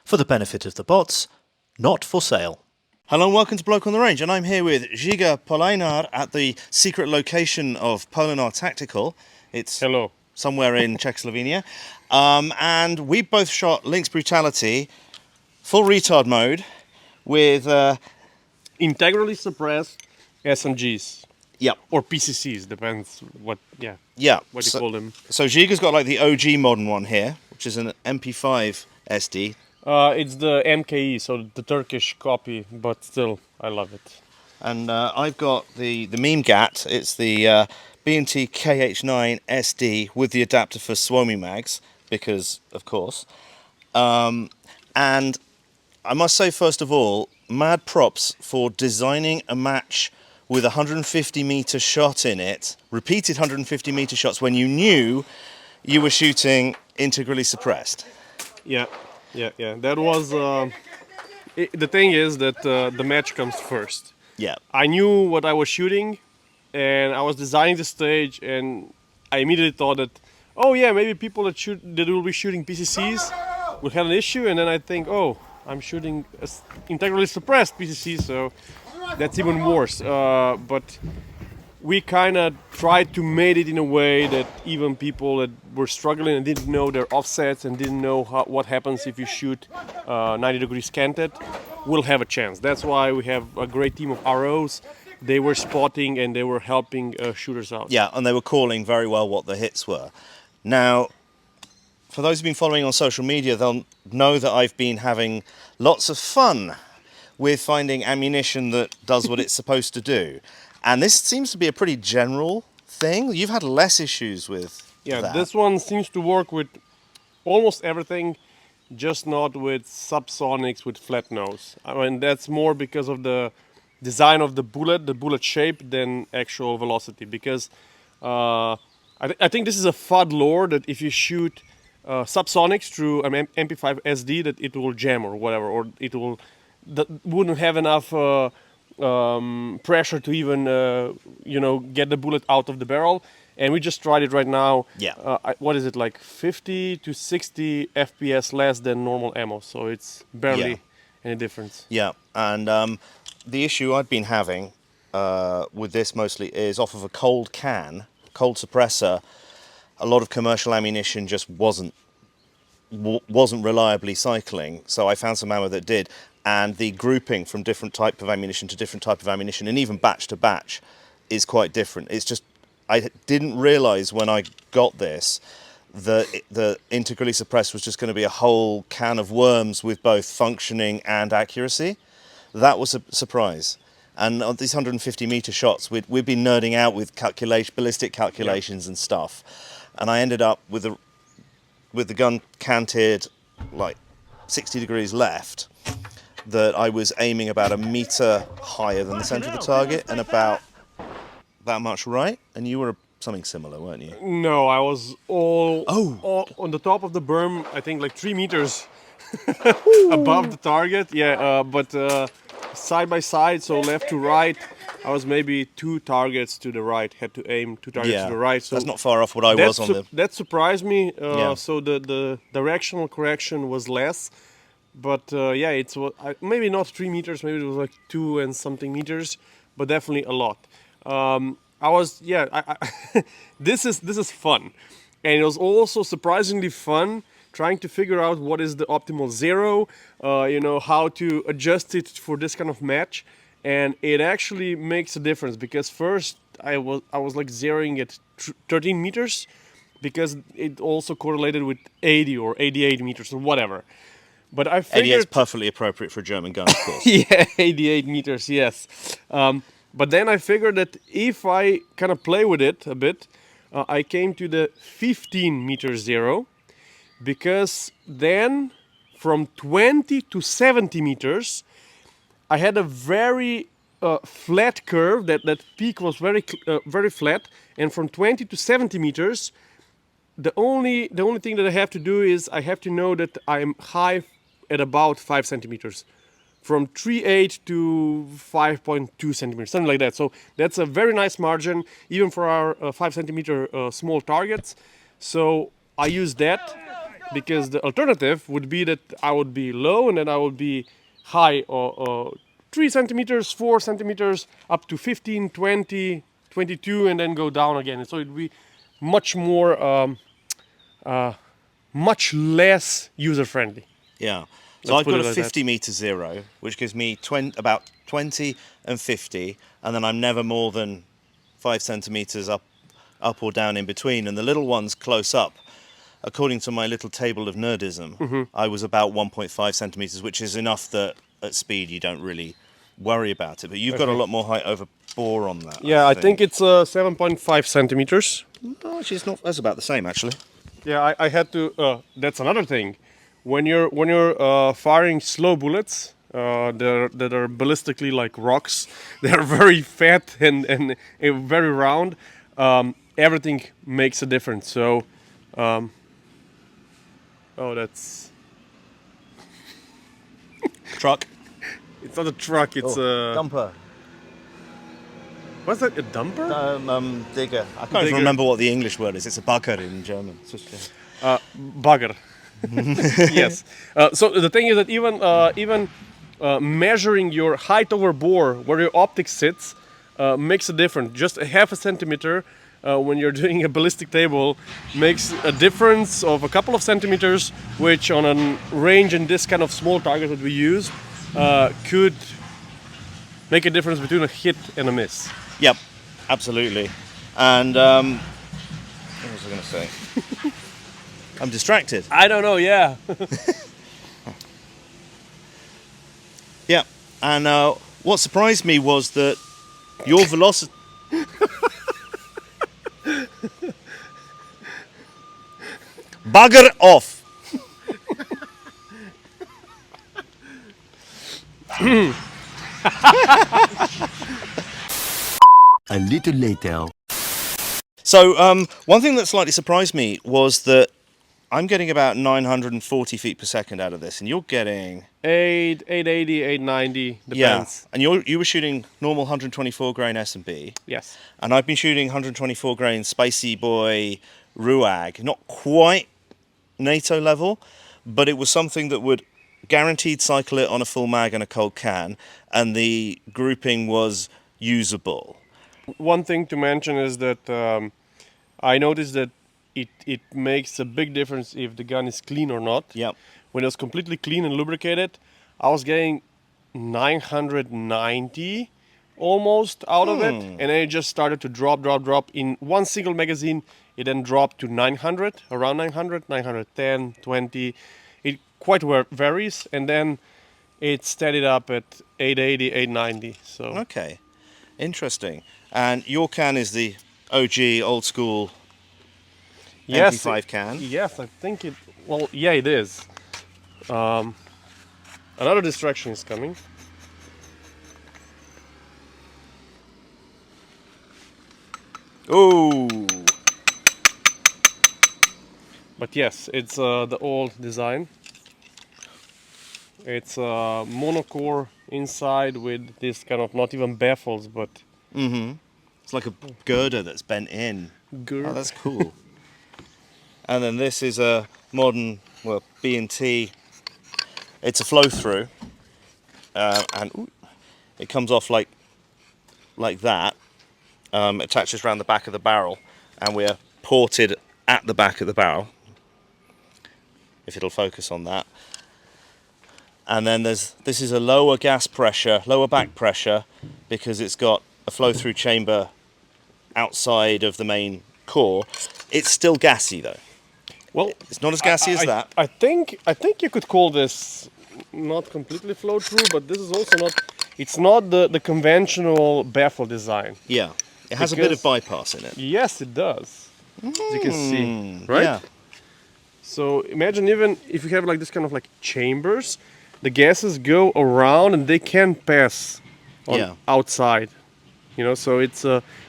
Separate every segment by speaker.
Speaker 1: For the benefit of the bots, not for sale. Hello and welcome to Bloke on the Range, and I'm here with Ziga Polinar at the secret location of Polinar Tactical. It's
Speaker 2: Hello.
Speaker 1: Somewhere in Czechoslovakia. And we both shot Lynx Brutality, full retard mode, with...
Speaker 2: Integrally suppressed SMGs.
Speaker 1: Yep.
Speaker 2: Or PCCs, depends what you call them.
Speaker 1: So Ziga's got like the OG modern one here, which is an MP5-SD.
Speaker 2: It's the MKE, so the Turkish copy, but still, I love it.
Speaker 1: And I've got the meme GAT. It's the B&T KH9-SD with the adapter for Suomi mags, because of course. And I must say, first of all, mad props for designing a match with a 150-meter shot in it, repeated 150-meter shots, when you knew you were shooting integrally suppressed.
Speaker 2: Yeah. That was... the thing is that the match comes first.
Speaker 1: Yeah.
Speaker 2: I knew what I was shooting, and I was designing the stage, and I immediately thought that, oh yeah, maybe people that will be shooting PCCs will have an issue, and then I think, oh, I'm shooting integrally suppressed PCC, so that's even worse. But we kind of tried to make it in a way that even people that were struggling and didn't know their offsets and didn't know what happens if you shoot 90 degrees canted will have a chance. That's why we have a great team of ROs. They were spotting and they were helping shooters out.
Speaker 1: Yeah, and they were calling very well what the hits were. Now, for those who've been following on social media, they'll know that I've been having lots of fun with finding ammunition that does what it's supposed to do. And this seems to be a pretty general thing. You've had less issues with that.
Speaker 2: This one seems to work with almost everything, just not with subsonics with flat nose. I mean, that's more because of the design of the bullet shape, than actual velocity. Because I think this is a FUD lore that if you shoot subsonics through an MP5-SD, that it will jam or whatever, or it wouldn't have enough pressure to even get the bullet out of the barrel. And we just tried it right now.
Speaker 1: Yeah.
Speaker 2: What is it, like 50 to 60 FPS less than normal ammo, so it's barely any difference.
Speaker 1: Yeah, and the issue I've been having with this mostly is off of a cold suppressor. A lot of commercial ammunition just wasn't reliably cycling, so I found some ammo that did, and the grouping from different type of ammunition to different type of ammunition, and even batch to batch, is quite different. It's just, I didn't realise when I got this that the integrally suppressed was just going to be a whole can of worms with both functioning and accuracy. That was a surprise. And on these 150-meter shots, we'd been nerding out with ballistic calculations and stuff. And I ended up with the gun canted like 60 degrees left, that I was aiming about a meter higher than the center of the target and about that much right. And you were something similar, weren't you?
Speaker 2: No, I was all on the top of the berm, I think like 3 meters above the target. Yeah, but side by side, so left to right, I was maybe 2 targets to the right, had to aim 2 targets to the right. So
Speaker 1: that's not far off what I was on the...
Speaker 2: That surprised me, so the directional correction was less. But it's maybe not 3 meters, maybe it was like 2 and something meters, but definitely a lot. This is fun. And it was also surprisingly fun trying to figure out what is the optimal zero, how to adjust it for this kind of match. And it actually makes a difference, because first I was like zeroing at 13 meters, because it also correlated with 80 or 88 meters or whatever. But I figured...
Speaker 1: 88 is perfectly appropriate for a German gun, of course.
Speaker 2: Yeah, 88 meters, yes. But then I figured that if I kind of play with it a bit, I came to the 15 meter zero, because then from 20 to 70 meters, I had a very flat curve. That peak was very flat, and from 20 to 70 meters, the only thing that I have to do is I have to know that I'm high at about 5 centimeters. From 3.8 to 5.2 centimeters, something like that. So that's a very nice margin, even for our 5 centimeter small targets. So I use that, because the alternative would be that I would be low and then I would be high or 3 centimeters, 4 centimeters, up to 15, 20, 22, and then go down again. So it would be much more, much less user-friendly.
Speaker 1: Yeah. So
Speaker 2: Let's
Speaker 1: I've
Speaker 2: put
Speaker 1: got
Speaker 2: it
Speaker 1: a
Speaker 2: like that.
Speaker 1: 50 meter zero, which gives me about 20 and 50, and then I'm never more than 5 centimeters up or down in between. And the little ones close up, according to my little table of nerdism, I was about 1.5 centimeters, which is enough that at speed you don't really worry about it. But you've got a
Speaker 2: Okay.
Speaker 1: lot more height over bore on that.
Speaker 2: Yeah, I think it's 7.5 centimeters.
Speaker 1: Oh, actually, it's not. That's about the same, actually.
Speaker 2: Yeah, I had to. That's another thing. When you're firing slow bullets, that are ballistically like rocks, they are very fat and very round. Everything makes a difference. So, oh, that's
Speaker 1: Truck.
Speaker 2: it's not a truck. It's a
Speaker 1: Dumper.
Speaker 2: what's that? A dumper?
Speaker 1: Digger. I can't even
Speaker 2: Digger.
Speaker 1: remember what the English word is. It's a bagger in German. It's just,
Speaker 2: Bugger. Yes. So the thing is that even measuring your height over bore, where your optic sits, makes a difference. Just a half a centimeter when you're doing a ballistic table makes a difference of a couple of centimeters, which on a range and this kind of small target that we use could make a difference between a hit and a miss.
Speaker 1: Yep, absolutely. And what was I going to say? I'm distracted.
Speaker 2: I don't know. Yeah.
Speaker 1: Yeah, and what surprised me was that your velocity. Bugger off!
Speaker 3: A little later.
Speaker 1: So, one thing that slightly surprised me was that I'm getting about 940 feet per second out of this, and you're getting
Speaker 2: 880, 890 depends.
Speaker 1: and you were shooting normal 124 grain S&B,
Speaker 2: Yes.
Speaker 1: and I've been shooting 124 grain Spicy Boy Ruag, not quite NATO level, but it was something that would guaranteed cycle it on a full mag and a cold can, and the grouping was usable.
Speaker 2: One thing to mention is that I noticed that it makes a big difference if the gun is clean or not.
Speaker 1: Yep.
Speaker 2: When it was completely clean and lubricated, I was getting 990 almost out of it, and then it just started to drop. In one single magazine, it then dropped to 900, around 900, 910, 20. It quite varies, and then it steadied up at 880, 890. So
Speaker 1: Okay, interesting. And your can is the OG old school
Speaker 2: yes,
Speaker 1: MP5 can.
Speaker 2: Yes, I think it. Well, yeah, it is. Another distraction is coming.
Speaker 1: Ooh.
Speaker 2: But yes, it's the old design. It's monocore inside with this kind of not even baffles, but
Speaker 1: It's like a girder that's bent in.
Speaker 2: girth.
Speaker 1: Oh, that's cool. And then this is a modern, well, B&T. It's a flow through, and it comes off like that. Attaches around the back of the barrel, and we're ported at the back of the barrel. If it'll focus on that. And then this is a lower gas pressure, lower back pressure, because it's got a flow through chamber outside of the main core. It's still gassy though.
Speaker 2: Well,
Speaker 1: It's not as gassy as that.
Speaker 2: I think you could call this not completely flow through, but this is also not. It's not the conventional baffle design.
Speaker 1: Yeah, it has a bit of
Speaker 2: Because-
Speaker 1: bypass in it.
Speaker 2: Yes, it does. As you can see, right?
Speaker 1: Yeah.
Speaker 2: So imagine even if you have like this kind of like chambers, the gases go around and they can pass on
Speaker 1: Yeah.
Speaker 2: outside. You know, so it's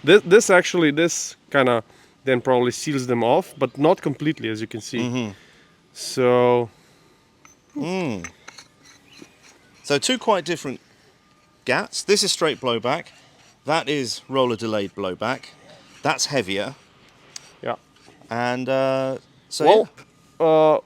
Speaker 2: this kind of then probably seals them off, but not completely, as you can see. So
Speaker 1: So two quite different gats. This is straight blowback. That is roller delayed blowback. That's heavier.
Speaker 2: yeah.
Speaker 1: And so
Speaker 2: Well,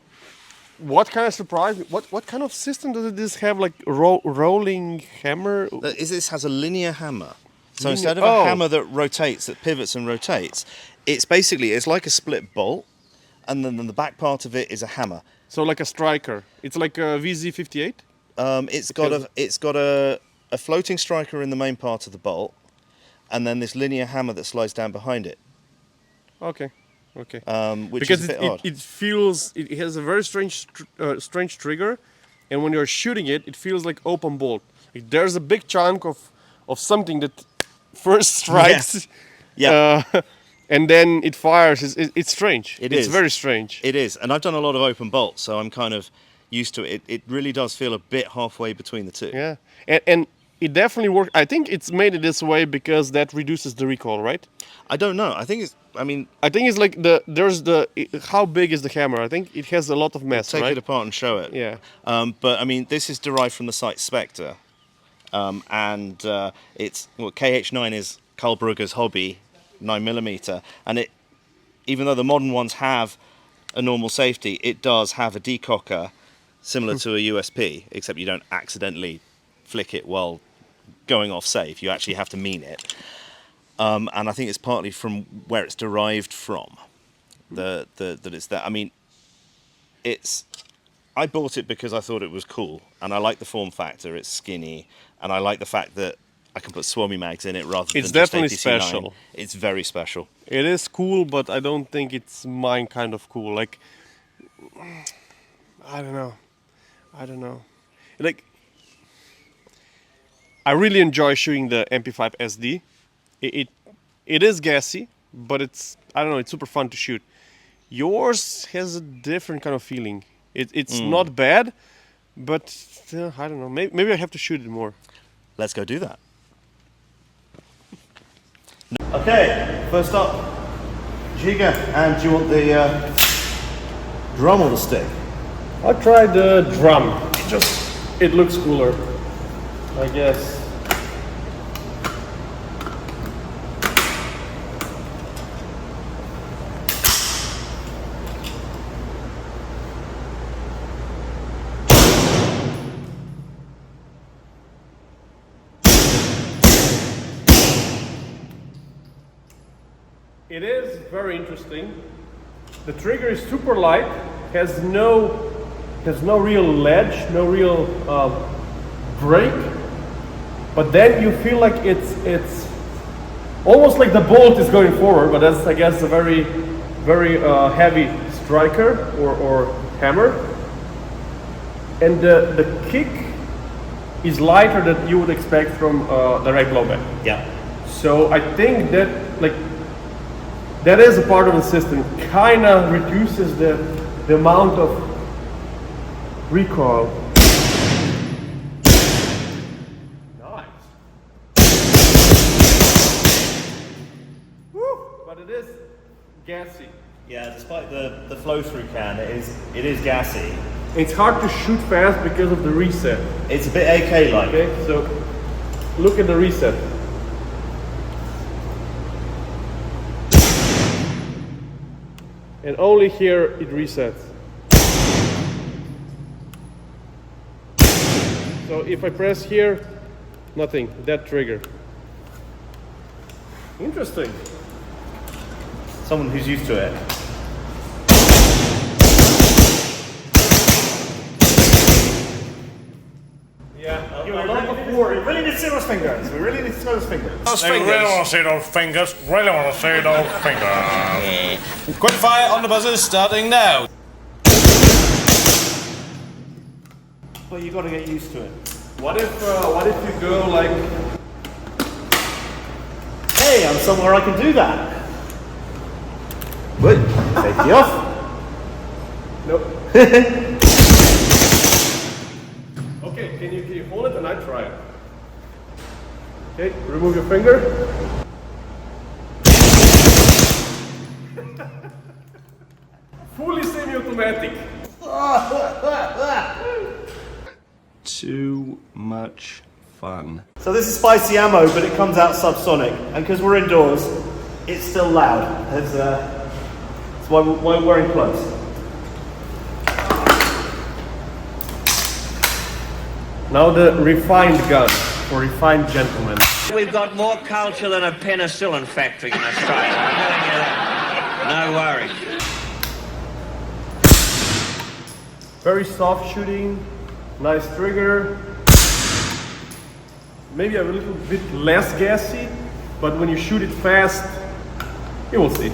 Speaker 2: what kind of surprised me? What kind of system does this have? Like rolling hammer?
Speaker 1: This has a linear hammer. So
Speaker 2: Linear-
Speaker 1: instead of
Speaker 2: oh.
Speaker 1: a hammer that rotates, that pivots and rotates, it's like a split bolt, and then the back part of it is a hammer.
Speaker 2: So like a striker. It's like a VZ58.
Speaker 1: It's got a floating striker in the main part of the bolt, and then this linear hammer that slides down behind it.
Speaker 2: Okay. Okay.
Speaker 1: Which
Speaker 2: Because
Speaker 1: is a bit odd.
Speaker 2: it feels it has a very strange trigger, and when you're shooting it, it feels like open bolt. Like there's a big chunk of something that first strikes, and then it fires. It's strange. It's very strange.
Speaker 1: It is, and I've done a lot of open bolts, so I'm kind of used to it. It really does feel a bit halfway between the two.
Speaker 2: Yeah, and it definitely works. I think it's made it this way because that reduces the recoil, right?
Speaker 1: I don't know. I think it's.
Speaker 2: I think it's like how big is the hammer? I think it has a lot of mass,
Speaker 1: Take
Speaker 2: right?
Speaker 1: it apart and show it.
Speaker 2: Yeah.
Speaker 1: But I mean, this is derived from the site Spectre, and it's KH9 is Carl Brugger's hobby, 9mm, and it, even though the modern ones have a normal safety, it does have a decocker similar to a USP, except you don't accidentally flick it while going off safe. You actually have to mean it. And I think it's partly from where it's derived from, that it's that. I mean, I bought it because I thought it was cool, and I like the form factor. It's skinny, and I like the fact that I can put Suomi mags in it rather than
Speaker 2: It's
Speaker 1: just
Speaker 2: definitely
Speaker 1: APC-9.
Speaker 2: special.
Speaker 1: It's very special.
Speaker 2: It is cool, but I don't think it's mine kind of cool. Like, I don't know. Like, I really enjoy shooting the MP5-SD. It is gassy, but it's super fun to shoot. Yours has a different kind of feeling. It's not bad, but I don't know. Maybe I have to shoot it more.
Speaker 1: Let's go do that. Okay, first up, Ziga, and do you want the drum or the stick?
Speaker 2: I'll try the drum. It looks cooler, I guess. It is very interesting. The trigger is super light, has no real ledge, no real break, but then you feel like it's almost like the bolt is going forward, but that's, I guess, a very heavy striker or hammer, and the kick is lighter than you would expect from direct blowback.
Speaker 1: Yeah.
Speaker 2: So I think that that is a part of the system. Kind of reduces the amount of recoil. Nice. Woo! But it is gassy.
Speaker 1: Yeah, despite the flow-through can, it is gassy.
Speaker 2: It's hard to shoot fast because of the reset.
Speaker 1: It's a bit AK-like.
Speaker 2: Okay, so look at the reset. And only here it resets. So if I press here, nothing, that trigger. Interesting.
Speaker 1: Someone who's used to it.
Speaker 2: Yeah,
Speaker 1: You were like before. We really need to see those fingers. We really need to see those fingers.
Speaker 4: They really want to see those fingers. Really want to see those fingers. Quick fire on the buzzers starting now.
Speaker 1: But you got to get used to it.
Speaker 2: What if you go like?
Speaker 1: Hey, I'm somewhere I can do that. Good. Safety off.
Speaker 2: Nope. Okay, can you hold it and I try it? Okay, remove your finger. Fully semi-automatic.
Speaker 5: Too much fun.
Speaker 1: So this is spicy ammo, but it comes out subsonic, and because we're indoors, it's still loud. That's why we're wearing gloves.
Speaker 2: Now the refined gun for refined gentlemen.
Speaker 6: We've got more culture than a penicillin factory in Australia. I'm telling you that. No worries.
Speaker 2: Very soft shooting, nice trigger. Maybe a little bit less gassy, but when you shoot it fast, you will see.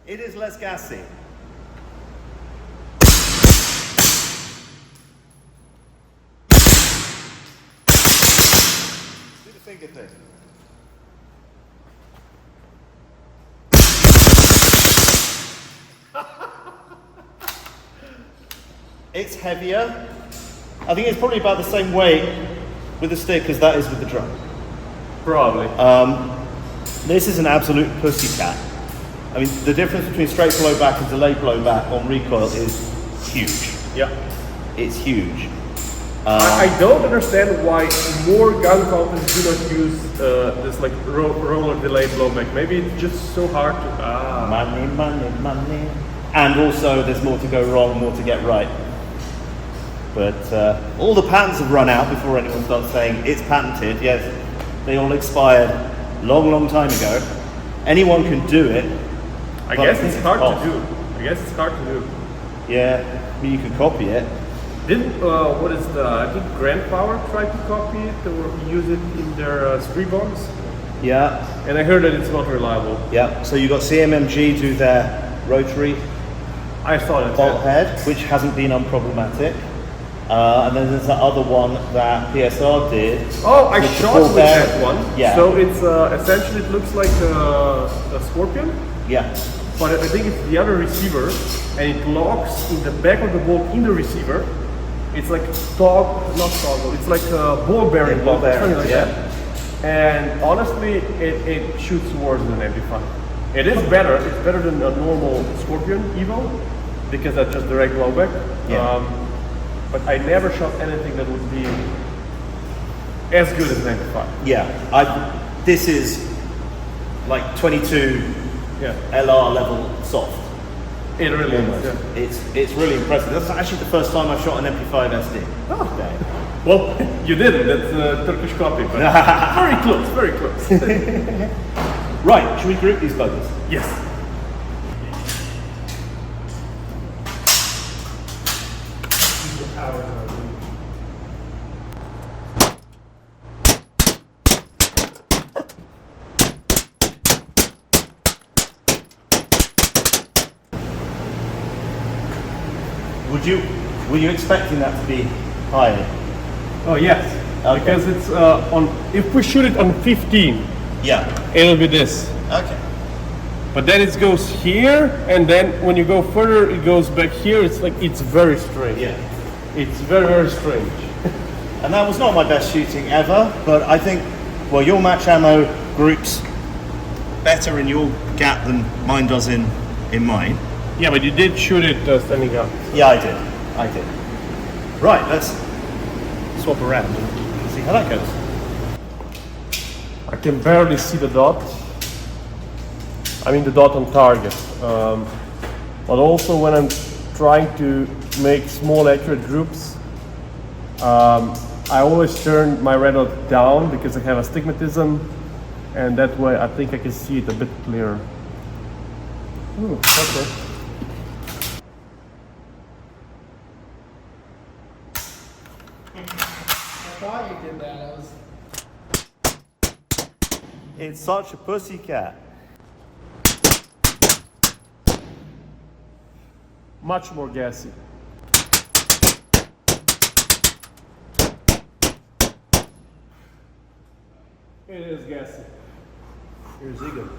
Speaker 1: It is less gassy. Do the finger thing. It's heavier. I think it's probably about the same weight with the stick as that is with the drum.
Speaker 2: Probably.
Speaker 1: This is an absolute pussycat. I mean, the difference between straight blowback and delayed blowback on recoil is huge.
Speaker 2: Yeah.
Speaker 1: It's huge.
Speaker 2: I don't understand why more gun companies do not use this like roller delayed blowback. Maybe it's just so hard to.
Speaker 1: Money, money, money. And also, there's more to go wrong, more to get right. But all the patents have run out before anyone starts saying it's patented. Yes, they all expired long, long time ago. Anyone can do it.
Speaker 2: I guess it's hard to do. I guess it's hard to do.
Speaker 1: Yeah, I mean, you can copy it.
Speaker 2: Didn't I think Grand Power tried to copy it or use it in their street bombs?
Speaker 1: Yeah.
Speaker 2: And I heard that it's not reliable.
Speaker 1: Yeah. So you got CMMG do their rotary
Speaker 2: I saw that.
Speaker 1: bolt head, which hasn't been unproblematic. And then there's that other one that PSR did.
Speaker 2: Oh, I shot with that one.
Speaker 1: Yeah.
Speaker 2: So it's essentially it looks like a Scorpion.
Speaker 1: Yeah.
Speaker 2: But I think it's the other receiver, and it locks in the back of the bolt in the receiver. It's like not toggle. It's like a ball bearing
Speaker 1: ball
Speaker 2: lock,
Speaker 1: bearing,
Speaker 2: something like that. And honestly, it shoots worse than MP5. It is better. It's better than a normal Scorpion Evo because that's just direct blowback.
Speaker 1: Yeah.
Speaker 2: But I never shot anything that would be as good as an MP5.
Speaker 1: Yeah. This is like 22
Speaker 2: Yeah.
Speaker 1: LR level soft.
Speaker 2: It really is. Yeah.
Speaker 1: It's really impressive. That's actually the first time I've shot an MP5-SD.
Speaker 2: Oh. Well, you didn't. That's a Turkish copy, but very close, very close.
Speaker 1: Right, should we group these buggers?
Speaker 2: Yes.
Speaker 1: Were you expecting that to be higher?
Speaker 2: Oh yes,
Speaker 1: Okay.
Speaker 2: because it's on. If we shoot it on 15,
Speaker 1: Yeah.
Speaker 2: it'll be this.
Speaker 1: Okay.
Speaker 2: But then it goes here, and then when you go further, it goes back here. It's like it's very strange.
Speaker 1: Yeah.
Speaker 2: It's very, very strange.
Speaker 1: And that was not my best shooting ever, but I think, well, your match ammo groups better in your gap than mine does in mine.
Speaker 2: Yeah, but you did shoot it standing up.
Speaker 1: Yeah, I did. Right, let's swap around and see how that goes.
Speaker 2: I can barely see the dot. I mean the dot on target. But also when I'm trying to make small accurate groups, I always turn my red dot down because I have astigmatism, and that way I think I can see it a bit clearer. Ooh, okay.
Speaker 1: It's such a pussycat.
Speaker 2: Much more gassy. It is gassy.
Speaker 1: Here's Ziga.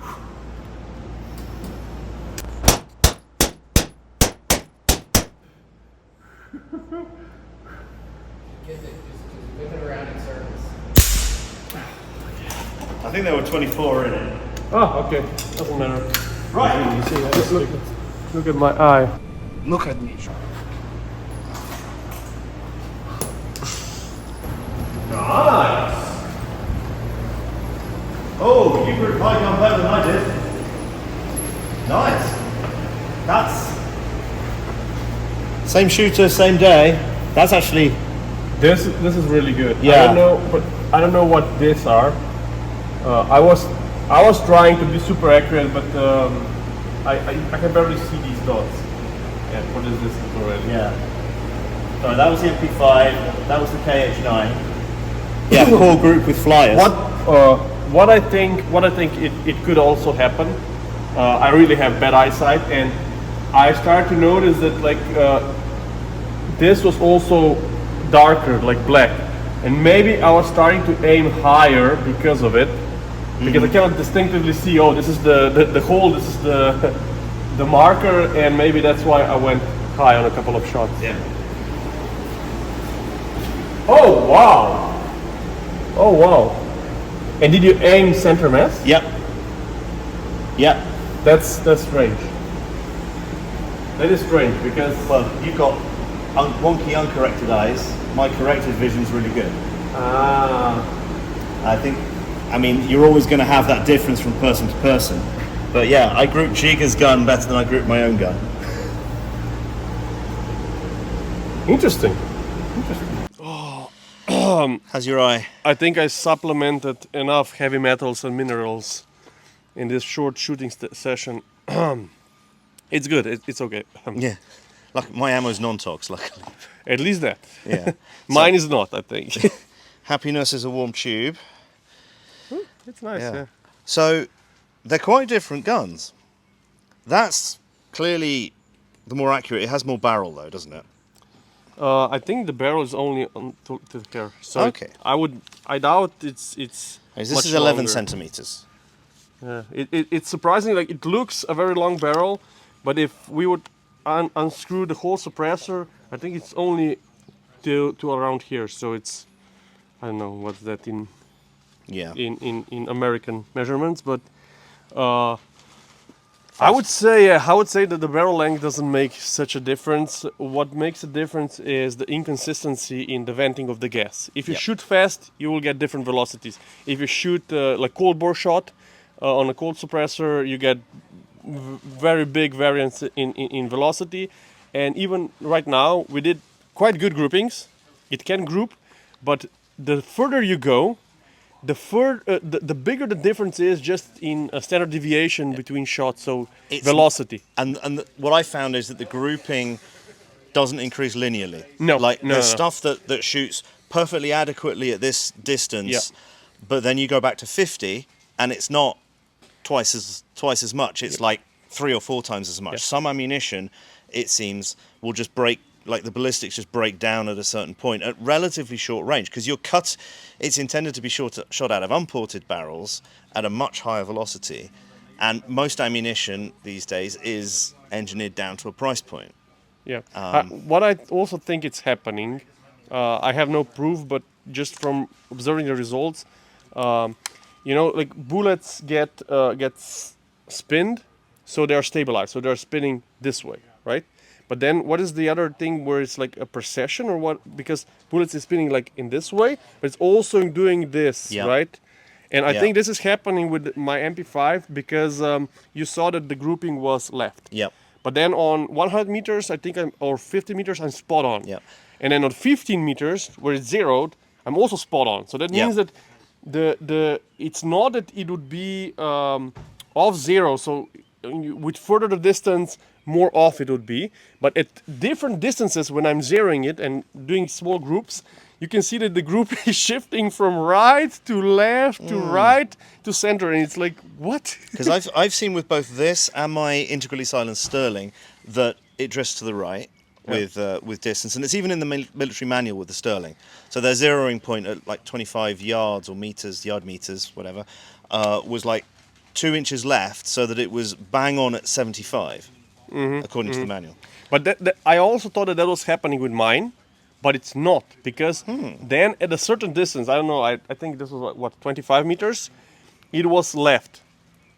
Speaker 7: Just whip it around in circles.
Speaker 1: I think there were 24 in it.
Speaker 2: Oh, okay. Doesn't matter.
Speaker 1: Right.
Speaker 2: You see that? Just look at my eye.
Speaker 7: Look at me.
Speaker 1: Nice. Oh, you were high gun better than I did. Same shooter, same day. That's actually
Speaker 2: This is really good.
Speaker 1: Yeah.
Speaker 2: I don't know what these are. I was trying to be super accurate, but I can barely see these dots. Yeah, what is this already?
Speaker 1: yeah. Sorry, that was the MP5. That was the KH9. Yeah, core group with flyers.
Speaker 2: What I think it could also happen. I really have bad eyesight, and I started to notice that like this was also darker, like black, and maybe I was starting to aim higher because of it, because I cannot distinctively see. Oh, this is the hole. This is the marker, and maybe that's why I went high on a couple of shots.
Speaker 1: Yeah.
Speaker 2: Oh wow! Oh wow! And did you aim center mass?
Speaker 1: Yep. Yep.
Speaker 2: That's strange. That is strange because
Speaker 1: Well, you've got wonky, uncorrected eyes. My corrected vision's really good. I mean, you're always going to have that difference from person to person. But yeah, I group Ziga's gun better than I group my own gun.
Speaker 2: interesting.
Speaker 1: How's your eye?
Speaker 2: I think I supplemented enough heavy metals and minerals in this short shooting session. It's good. It's okay.
Speaker 1: Yeah. Like my ammo's non-tox, luckily.
Speaker 2: At least that.
Speaker 1: Yeah.
Speaker 2: Mine is not, I think.
Speaker 1: Happiness is a warm tube.
Speaker 2: It's nice. Yeah.
Speaker 1: So they're quite different guns. That's clearly the more accurate. It has more barrel though, doesn't it?
Speaker 2: I think the barrel is only on to there. So
Speaker 1: Okay.
Speaker 2: I doubt it's.
Speaker 1: This
Speaker 2: much
Speaker 1: is 11
Speaker 2: longer.
Speaker 1: centimeters.
Speaker 2: Yeah. It's surprising. Like it looks a very long barrel, but if we would unscrew the whole suppressor, I think it's only to around here. So it's, I don't know what's that in
Speaker 1: Yeah.
Speaker 2: in American measurements, but I would say that the barrel length doesn't make such a difference. What makes a difference is the inconsistency in the venting of the gas. If you
Speaker 1: Yep.
Speaker 2: shoot fast, you will get different velocities. If you shoot like cold bore shot on a cold suppressor, you get very big variance in velocity. And even right now, we did quite good groupings. It can group, but the further you go, the bigger the difference is just in a standard deviation between shots, so
Speaker 1: It's-
Speaker 2: velocity.
Speaker 1: And what I found is that the grouping doesn't increase linearly.
Speaker 2: No,
Speaker 1: Like
Speaker 2: no,
Speaker 1: there's
Speaker 2: no.
Speaker 1: stuff that shoots perfectly adequately at this distance,
Speaker 2: Yeah.
Speaker 1: but then you go back to 50 and it's not twice as much. It's like 3 or 4 times as much.
Speaker 2: Yeah.
Speaker 1: Some ammunition, it seems, will just break, like the ballistics just break down at a certain point at relatively short range, because it's intended to be shot out of unported barrels at a much higher velocity, and most ammunition these days is engineered down to a price point.
Speaker 2: Yeah. What I also think it's happening, I have no proof, but just from observing the results, like bullets get spinned, so they are stabilized, so they are spinning this way, right? But then what is the other thing where it's like a precession or what? Because bullets is spinning like in this way, but it's also doing this,
Speaker 1: Yeah.
Speaker 2: right? And I
Speaker 1: Yeah.
Speaker 2: think this is happening with my MP5 because you saw that the grouping was left.
Speaker 1: Yep.
Speaker 2: But then on 100 meters, I think or 50 meters, I'm spot on.
Speaker 1: Yep.
Speaker 2: And then on 15 meters, where it's zeroed, I'm also spot on. So that means that it's not that it would be off zero. So with further the distance, more off it would be. But at different distances, when I'm zeroing it and doing small groups, you can see that the group is shifting from right to left to right to center, and it's like, what?
Speaker 1: Because I've seen with both this and my integrally silenced Sterling that it drifts to the right with distance, and it's even in the military manual with the Sterling. So their zeroing point at like 25 yards or meters, yard meters, whatever, was like 2 inches left, so that it was bang on at 75, according to the manual.
Speaker 2: But I also thought that was happening with mine, but it's not, because then at a certain distance, I don't know, I think this was what 25 meters, it was left.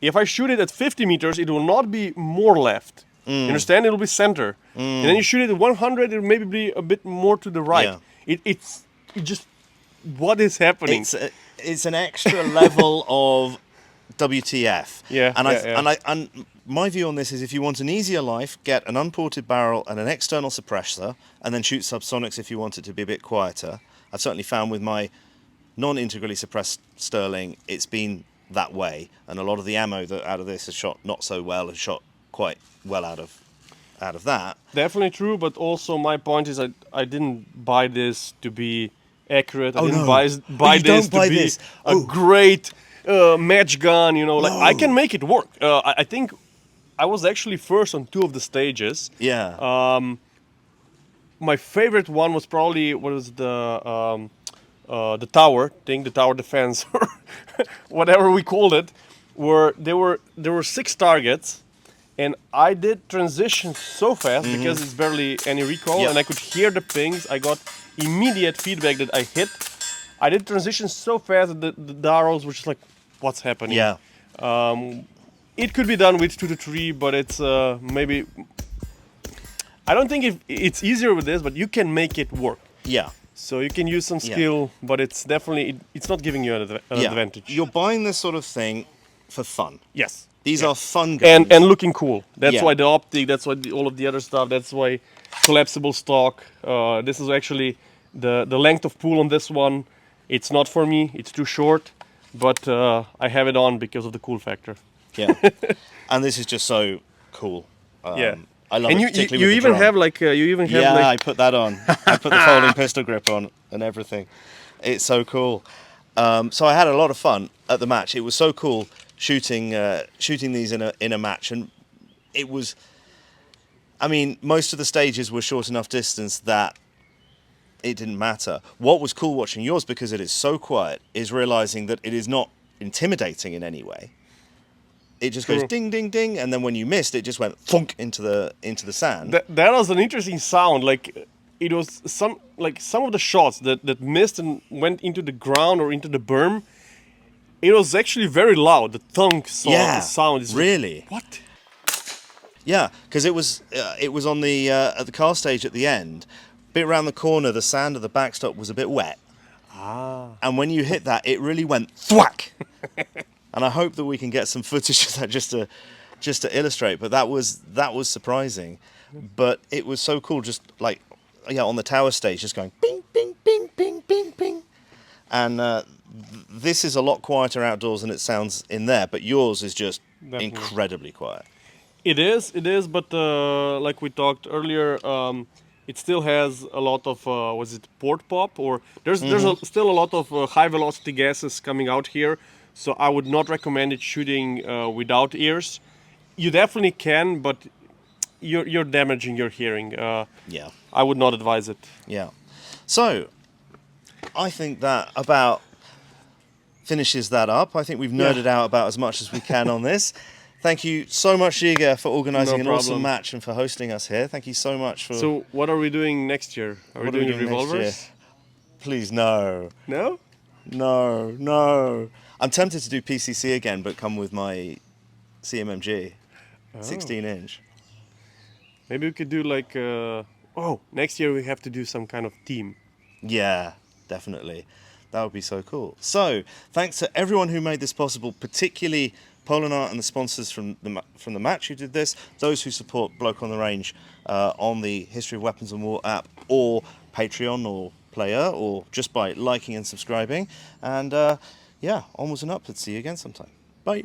Speaker 2: If I shoot it at 50 meters, it will not be more left. You understand? It will be center. And then you shoot it at 100, it will maybe be a bit more to the right.
Speaker 1: Yeah.
Speaker 2: It's just, what is happening?
Speaker 1: It's an extra level of WTF.
Speaker 2: Yeah,
Speaker 1: And
Speaker 2: yeah.
Speaker 1: and my view on this is if you want an easier life, get an unported barrel and an external suppressor, and then shoot subsonics if you want it to be a bit quieter. I've certainly found with my non-integrally suppressed Sterling, it's been that way, and a lot of the ammo that out of this has shot not so well, has shot quite well out of that.
Speaker 2: Definitely true, but also my point is I didn't buy this to be accurate. I
Speaker 1: Oh,
Speaker 2: didn't
Speaker 1: no.
Speaker 2: buy
Speaker 1: You
Speaker 2: this
Speaker 1: don't buy
Speaker 2: to be
Speaker 1: this.
Speaker 2: a
Speaker 1: Oh.
Speaker 2: great match gun. You know, like I
Speaker 1: No.
Speaker 2: can make it work. I think I was actually first on 2 of the stages.
Speaker 1: Yeah.
Speaker 2: My favorite one was probably the tower thing, the tower defense, or whatever we called it, where there were 6 targets, and I did transition so fast because it's barely any recoil,
Speaker 1: Yep.
Speaker 2: and I could hear the pings. I got immediate feedback that I hit. I did transition so fast that the arrows were just like, what's happening?
Speaker 1: Yeah.
Speaker 2: It could be done with 2 to 3, but it's maybe. I don't think it's easier with this, but you can make it work.
Speaker 1: Yeah.
Speaker 2: So you can use some skill, but it's definitely it's not giving you an advantage.
Speaker 1: You're buying this sort of thing for fun.
Speaker 2: Yes.
Speaker 1: These are fun guns.
Speaker 2: And looking cool. That's
Speaker 1: Yeah.
Speaker 2: why the optic. That's why all of the other stuff. That's why collapsible stock. This is actually the length of pull on this one. It's not for me. It's too short, but I have it on because of the cool factor.
Speaker 1: Yeah. And this is just so cool.
Speaker 2: Yeah.
Speaker 1: I love
Speaker 2: And
Speaker 1: it,
Speaker 2: you
Speaker 1: particularly
Speaker 2: you
Speaker 1: with the
Speaker 2: even
Speaker 1: drum.
Speaker 2: have like you even have
Speaker 1: Yeah, I
Speaker 2: like
Speaker 1: put that on. I put the folding pistol grip on and everything. It's so cool. So I had a lot of fun at the match. It was so cool shooting these in a match, and it was. I mean, most of the stages were short enough distance that it didn't matter. What was cool watching yours, because it is so quiet, is realizing that it is not intimidating in any way. It just goes
Speaker 2: True.
Speaker 1: ding, ding, ding, and then when you missed, it just went thunk into the sand.
Speaker 2: that was an interesting sound. Like it was some of the shots that missed and went into the ground or into the berm. It was actually very loud. The thunk sound is
Speaker 1: really.
Speaker 2: What?
Speaker 1: Yeah, because it was on the at the car stage at the end, bit around the corner. The sand of the backstop was a bit wet. And when you hit that, it really went thwack. And I hope that we can get some footage of that just to illustrate. But that was surprising. But it was so cool, just like on the tower stage, just going bing, bing, bing, bing, bing, bing. And this is a lot quieter outdoors than it sounds in there. But yours is just
Speaker 2: Definitely.
Speaker 1: incredibly quiet.
Speaker 2: It is, but like we talked earlier, it still has a lot of was it port pop, or there's still a lot of high velocity gases coming out here. So I would not recommend it shooting without ears. You definitely can, but you're damaging your hearing.
Speaker 1: Yeah.
Speaker 2: I would not advise it.
Speaker 1: Yeah. So, I think that about finishes that up. I think we've nerded out about as much as we can on this. Thank you so much, Ziga, for organising
Speaker 2: No
Speaker 1: an awesome
Speaker 2: problem.
Speaker 1: match and for hosting us here. Thank you so much for...
Speaker 2: So what are we doing next year? Are we
Speaker 1: what are we
Speaker 2: doing
Speaker 1: doing next
Speaker 2: revolvers?
Speaker 1: year? Please, no.
Speaker 2: No?
Speaker 1: No, no. I'm tempted to do PCC again, but come with my CMMG, 16-inch.
Speaker 2: Maybe we could do like next year we have to do some kind of team.
Speaker 1: Yeah, definitely. That would be so cool. So, thanks to everyone who made this possible, particularly Polar and the sponsors from the match who did this, those who support Bloke on the Range on the History of Weapons and War app, or Patreon, or Player, or just by liking and subscribing. And yeah, onwards and upwards. See you again sometime. Bye.